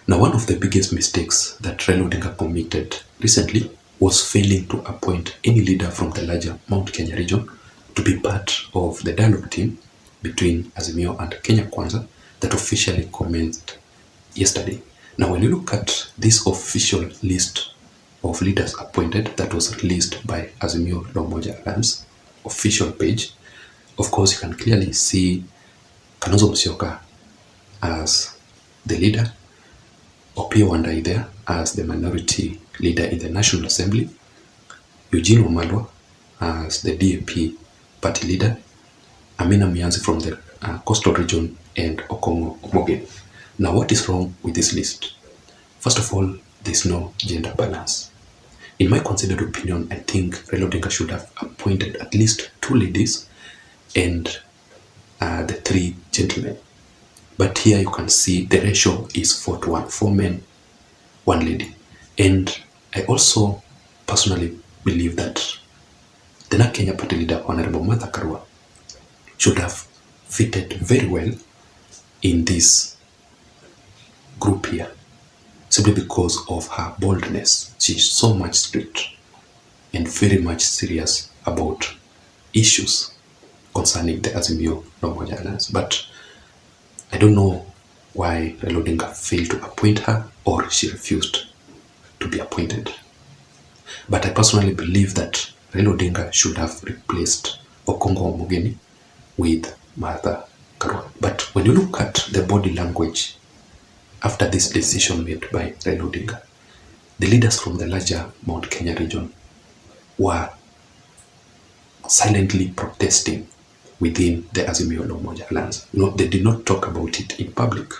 Now, one of the biggest mistakes that Raila Odinga committed recently was failing to appoint any leader from the larger Mount Kenya region to be part of the dialogue team between Azimio and Kenya Kwanza that officially commenced yesterday. Now, when you look at this official list of leaders appointed that was released by Azimio La Umoja Alliance official page, of course, you can clearly see Kalonzo Musyoka as the leader, Opiyo Wandayi there as the minority leader in the National Assembly, Eugene Wamalwa as the DAP party leader, Amina Mianzi from the coastal region, and Okongo Omogeni. Now, what is wrong with this list? First of all, there's no gender balance. In my considered opinion, I think Raila Odinga should have appointed at least 2 ladies and the 3 gentlemen. But here you can see the ratio is 4-1, 4 men, 1 lady. And I also personally believe that the NARC Kenya party leader, Honorable Martha Karua, should have fitted very well in this group here, simply because of her boldness. She's so much strict and very much serious about issues concerning the Azimio La Umoja Alliance. But I don't know why Raila Odinga failed to appoint her, or she refused to be appointed. But I personally believe that Raila Odinga should have replaced Okongo Omogeni with Martha Karua. But when you look at the body language after this decision made by Raila Odinga, the leaders from the larger Mount Kenya region were silently protesting within the Azimio La Umoja Alliance. They did not talk about it in public.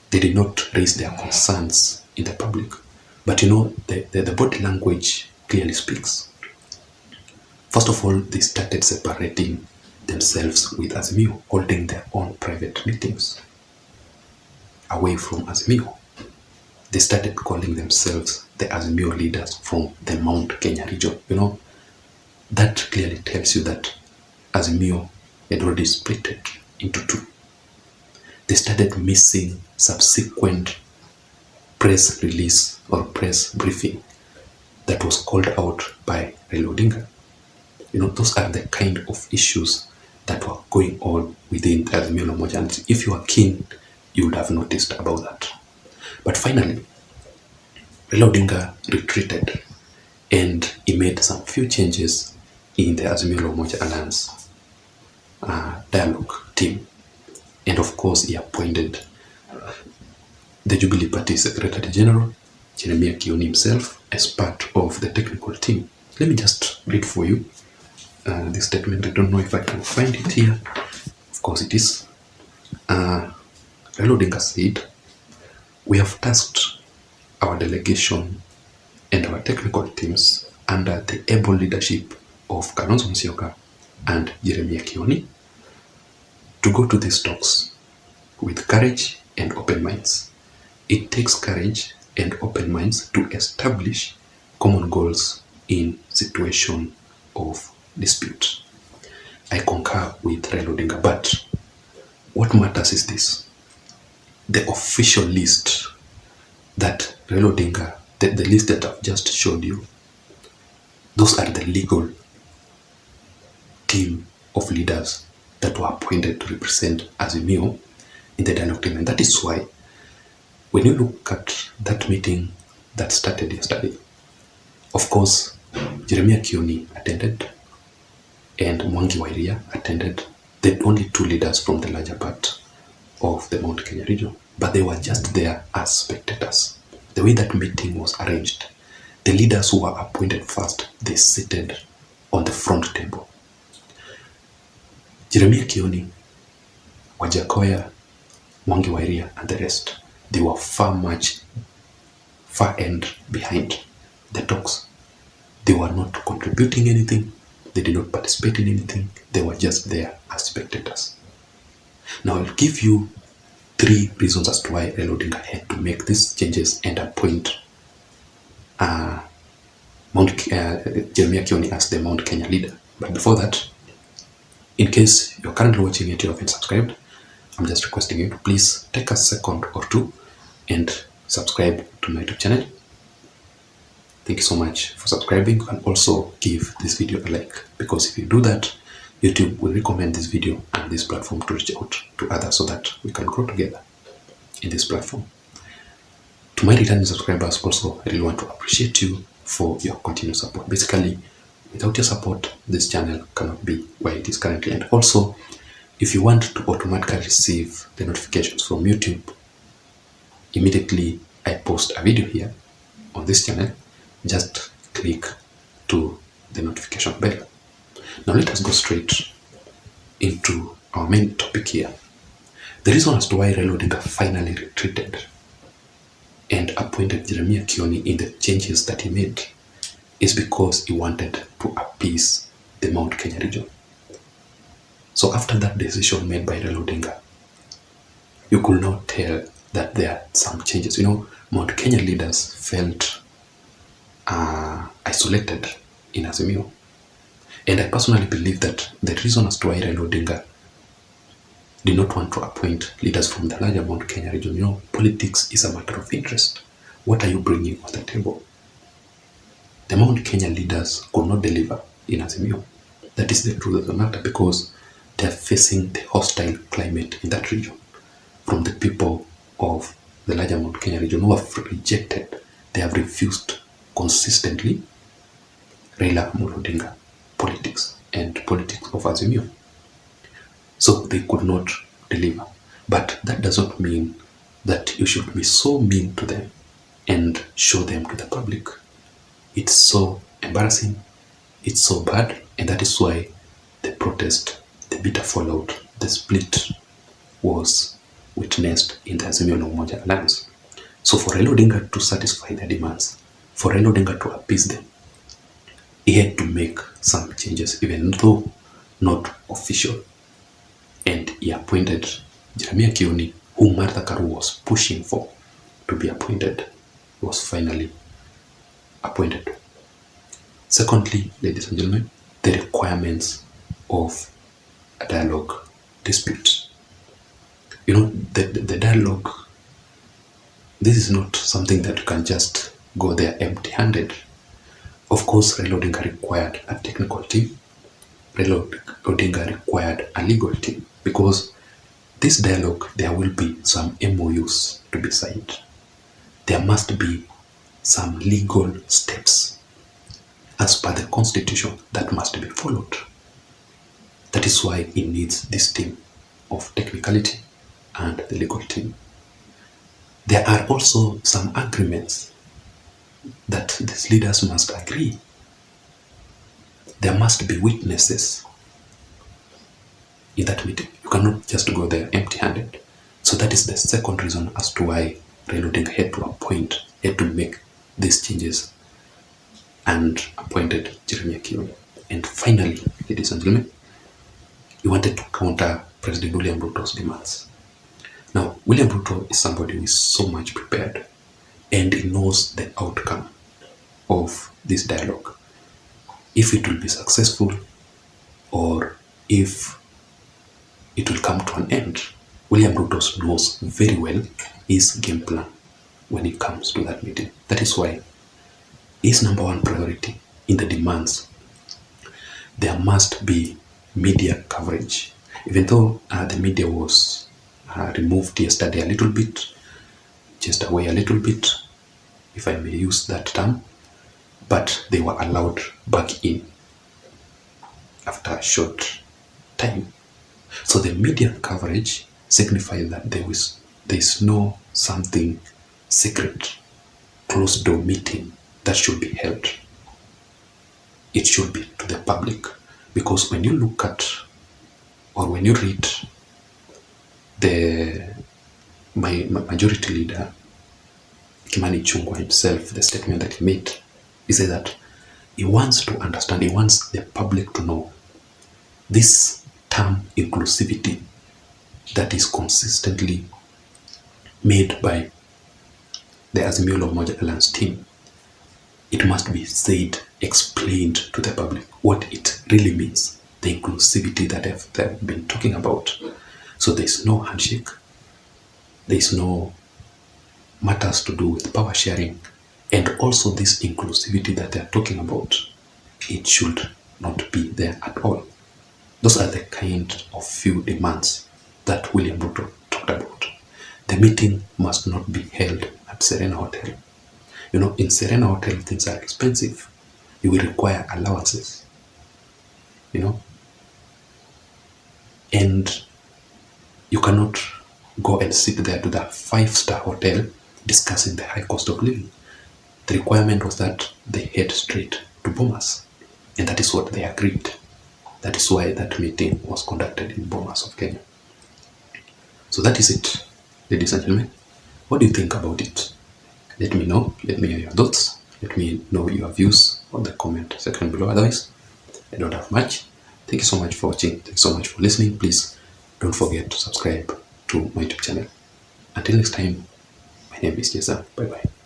They did not raise their concerns in the public. But the body language clearly speaks. First of all, they started separating themselves with Azimio, holding their own private meetings away from Azimio. They started calling themselves the Azimio leaders from the Mount Kenya region. That clearly tells you that Azimio had already split into 2. They started missing subsequent press release or press briefing that was called out by Raila Odinga. Those are the kind of issues that were going on within the Azimio La Umoja. And if you are keen, you would have noticed about that. But finally, Raila Odinga retreated and he made some few changes in the Azimio La Umoja Alliance dialogue team. And of course, he appointed the Jubilee Party Secretary General, Jeremiah Kioni himself, as part of the technical team. Let me just read for you this statement. I don't know if I can find it here. Of course it is. Raila Odinga said, "We have tasked our delegation and our technical teams under the able leadership of Kalonzo Musyoka and Jeremiah Kioni to go to these talks with courage and open minds. It takes courage and open minds to establish common goals in situation of dispute." I concur with Raila Odinga, but what matters is this. The official list that Raila Odinga, the list that I've just showed you, those are the legal team of leaders that were appointed to represent Azimio in the dialogue team. And that is why, when you look at that meeting that started yesterday, of course, Jeremiah Kioni attended and Mwangi wa Iria attended, the only 2 leaders from the larger part of the Mount Kenya region. But they were just there as spectators. The way that meeting was arranged, the leaders who were appointed first, they seated on the front table. Jeremiah Kioni, Wajakoya, Mwangi wa Iria, and the rest, they were far end behind the talks. They were not contributing anything. They did not participate in anything. They were just there as spectators. Now I'll give you 3 reasons as to why Raila Odinga had to make these changes and appoint Jeremiah Kioni as the Mount Kenya leader. But before that, in case you're currently watching it, you haven't subscribed, I'm just requesting you to please take a second or 2 and subscribe to my YouTube channel. Thank you so much for subscribing, and also give this video a like, because if you do that, YouTube will recommend this video and this platform to reach out to others so that we can grow together in this platform. To my returning subscribers also, I really want to appreciate you for your continued support. Basically, without your support, this channel cannot be where it is currently. And also, if you want to automatically receive the notifications from YouTube, immediately I post a video here on this channel, just click to the notification bell. Now let us go straight into our main topic here. The reason as to why Raila Odinga finally retreated and appointed Jeremiah Kioni in the changes that he made is because he wanted to appease the Mount Kenya region. So after that decision made by Raila Odinga, you could now tell that there are some changes. Mount Kenya leaders felt isolated in Azimio. And I personally believe that the reason as to why Raila Odinga did not want to appoint leaders from the larger Mount Kenya region, politics is a matter of interest. What are you bringing on the table? The Mount Kenya leaders could not deliver in Azimio. That is the truth of the matter, because they are facing the hostile climate in that region from the people of the larger Mount Kenya region who have rejected, they have refused consistently Raila Odinga politics and politics of Azimio. So they could not deliver. But that does not mean that you should be so mean to them and show them to the public. It's so embarrassing, it's so bad, and that is why the protest, the bitter fallout, the split was witnessed in the Azimio la Umoja Alliance. So for Raila Odinga to satisfy their demands, for Raila Odinga to appease them, he had to make some changes, even though not official. And he appointed Jeremiah Kioni, who Martha Karua was pushing for to be appointed, was finally appointed. Secondly, ladies and gentlemen, the requirements of a dialogue dispute. The dialogue, this is not something that you can just go there empty-handed. Of course, Raila Odinga required a technical team. Raila Odinga required a legal team, because this dialogue, there will be some MOUs to be signed. There must be some legal steps as per the constitution that must be followed. That is why it needs this team of technicality and the legal team. There are also some agreements that these leaders must agree. There must be witnesses in that meeting. You cannot just go there empty-handed. So that is the second reason as to why Raila Odinga had to appoint, had to make these changes and appointed Jeremiah Kioni. And finally, ladies and gentlemen, he wanted to counter President William Ruto's demands. Now, William Ruto is somebody who is so much prepared, and he knows the outcome of this dialogue. If it will be successful or if it will come to an end. William Ruto knows very well his game plan when it comes to that meeting. That is why his number one priority in the demands, there must be media coverage. Even though the media was removed yesterday a little bit, just away a little bit, if I may use that term, but they were allowed back in after a short time. So the media coverage signifies that there is no something secret, closed door meeting that should be held. It should be to the public, because when you look at or when you read my majority leader Kimani Ichung'wah himself, the statement that he made, he said that he wants to understand, he wants the public to know this term inclusivity that is consistently made by the Azimio la Umoja Alliance team. It must be said, explained to the public what it really means, the inclusivity that they've been talking about. So there's no handshake, there's no matters to do with power sharing and also this inclusivity that they're talking about, it should not be there at all. Those are the kind of few demands that William Ruto talked about. The meeting must not be held at Serena Hotel. You know, in Serena Hotel, things are expensive. You will require allowances, you know, and you cannot go and sit there to the 5-star hotel discussing the high cost of living. The requirement was that they head straight to Bomas, and that is what they agreed. That is why that meeting was conducted in Bomas of Kenya. So that is it, ladies and gentlemen. What do you think about it? Let me know. Let me hear your thoughts. Let me know your views on the comment section below. Otherwise, I don't have much. Thank you so much for watching. Thank you so much for listening. Please don't forget to subscribe to my YouTube channel. Until next time, my name is Jason. Bye bye.